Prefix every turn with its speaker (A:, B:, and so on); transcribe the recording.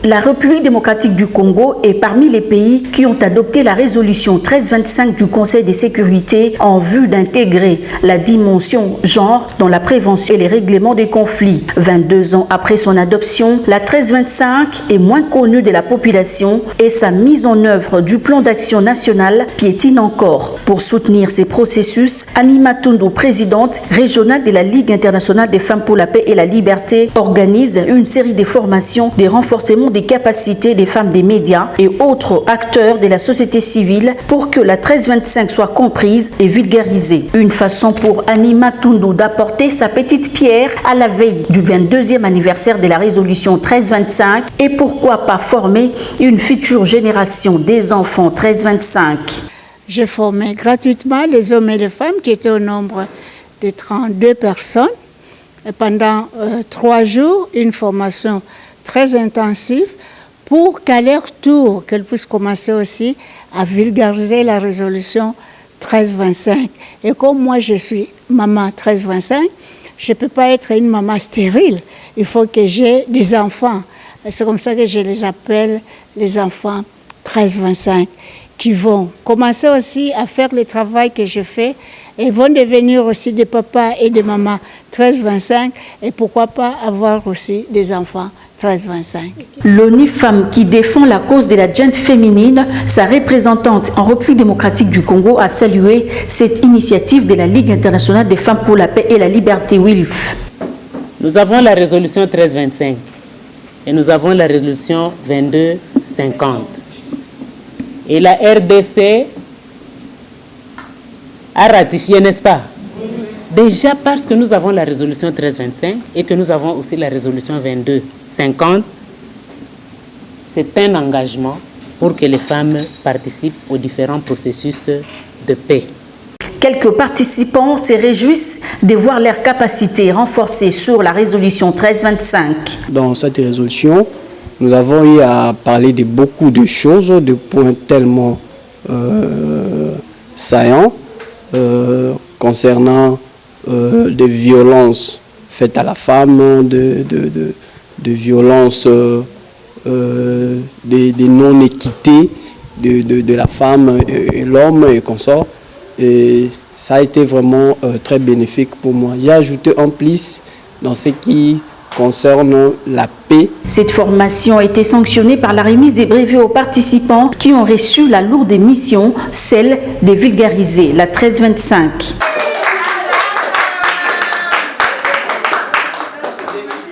A: La République démocratique du Congo est parmi les pays qui ont adopté la résolution 1325 du Conseil de sécurité en vue d'intégrer la dimension genre dans la prévention et les règlements des conflits. 22 ans après son adoption, la 1325 est moins connue de la population et sa mise en œuvre du plan d'action national piétine encore. Pour soutenir ces processus, Anima Tundu, présidente régionale de la Ligue internationale des femmes pour la paix et la liberté, organise une série de formations, des renforcements des capacités des femmes des médias et autres acteurs de la société civile pour que la 1325 soit comprise et vulgarisée. Une façon pour Anima Tundu d'apporter sa petite pierre à la veille du 22e anniversaire de la résolution 1325 et pourquoi pas former une future génération des enfants 1325.
B: J'ai formé gratuitement les hommes et les femmes qui étaient au nombre de 32 personnes. Et pendant 3 jours, une formation très intensive pour qu'à leur tour, qu'elles puissent commencer aussi à vulgariser la résolution 1325. Et comme moi, je suis maman 1325, je ne peux pas être une maman stérile. Il faut que j'ai des enfants. C'est comme ça que je les appelle les enfants 1325, qui vont commencer aussi à faire le travail que je fais et vont devenir aussi des papas et des mamans 1325 et pourquoi pas avoir aussi des enfants 1325.
A: L'ONU Femmes qui défend la cause de la gente féminine, sa représentante en République démocratique du Congo a salué cette initiative de la Ligue internationale des femmes pour la paix et la liberté WILF.
C: Nous avons la résolution 1325 et nous avons la résolution 2250. Et la RDC a ratifié, n'est-ce pas? Déjà parce que nous avons la résolution 1325 et que nous avons aussi la résolution 2250, c'est un engagement pour que les femmes participent aux différents processus de paix.
A: Quelques participants se réjouissent de voir leurs capacités renforcées sur la résolution 1325.
D: Dans cette résolution, nous avons eu à parler de beaucoup de choses, de points tellement saillants concernant des violences faites à la femme, de violences, des non-équités de la femme et l'homme et consorts. Et ça a été vraiment très bénéfique pour moi. J'ai ajouté en plus dans ce qui concerne la paix.
A: Cette formation a été sanctionnée par la remise des brevets aux participants qui ont reçu la lourde mission, celle de vulgariser la 1325.